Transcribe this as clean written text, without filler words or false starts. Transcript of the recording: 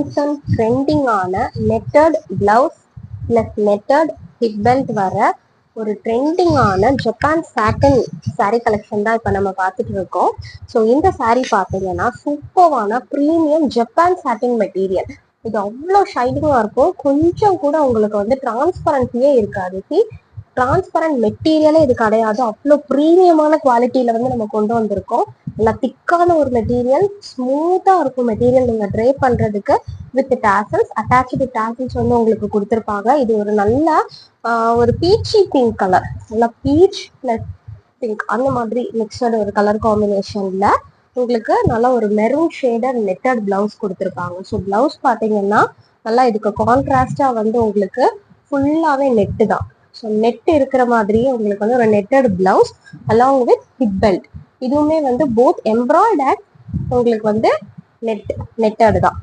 Recent ட்ரெண்டிங்கான netted blouse plus netted hip belt வர ஒரு ட்ரெண்டிங்கான ஜப்பான் சாட்டன் சாரீ கலெக்ஷன் தான் இப்போ நம்ம பார்த்துட்டு இருக்கோம். ஸோ இந்த சாரீ பார்த்தீங்கன்னா சூப்பரான ப்ரீமியம் ஜப்பான் சாட்டின் மெட்டீரியல். இது அவ்வளோ ஷைனிங்காக இருக்கும். கொஞ்சம் கூட உங்களுக்கு வந்து டிரான்ஸ்பரன்சியே இருக்காது. டிரான்ஸ்பரண்ட் மெட்டீரியலே இது கிடையாது. அவ்வளோ ப்ரீமியமான குவாலிட்டியில வந்து நம்ம கொண்டு வந்திருக்கோம். நல்லா திக்கான ஒரு மெட்டீரியல், ஸ்மூத்தா இருக்கும் மெட்டீரியல் நீங்க ட்ரே பண்றதுக்கு. வித் டாசல்ஸ், அட்டாச்சு டாசல்ஸ் வந்து உங்களுக்கு கொடுத்துருப்பாங்க. இது ஒரு நல்ல ஒரு பீச்சி பிங்க் கலர், நல்லா பீச் பிளஸ் பிங்க் அந்த மாதிரி மிக்சடு ஒரு கலர் காம்பினேஷன்ல உங்களுக்கு நல்லா ஒரு மெரூன் ஷேடட் நெட்டட் பிளவுஸ் கொடுத்துருப்பாங்க. ஸோ பிளவுஸ் பார்த்தீங்கன்னா நல்லா இதுக்கு கான்ட்ராஸ்டா வந்து உங்களுக்கு ஃபுல்லாவே நெட்டு தான். ஸோ நெட் இருக்கிற மாதிரியே உங்களுக்கு வந்து ஒரு netted blouse along with hip belt. இதுவுமே வந்து போத் எம்ப்ராய்டர்ட் உங்களுக்கு வந்து நெட்டட் தான்.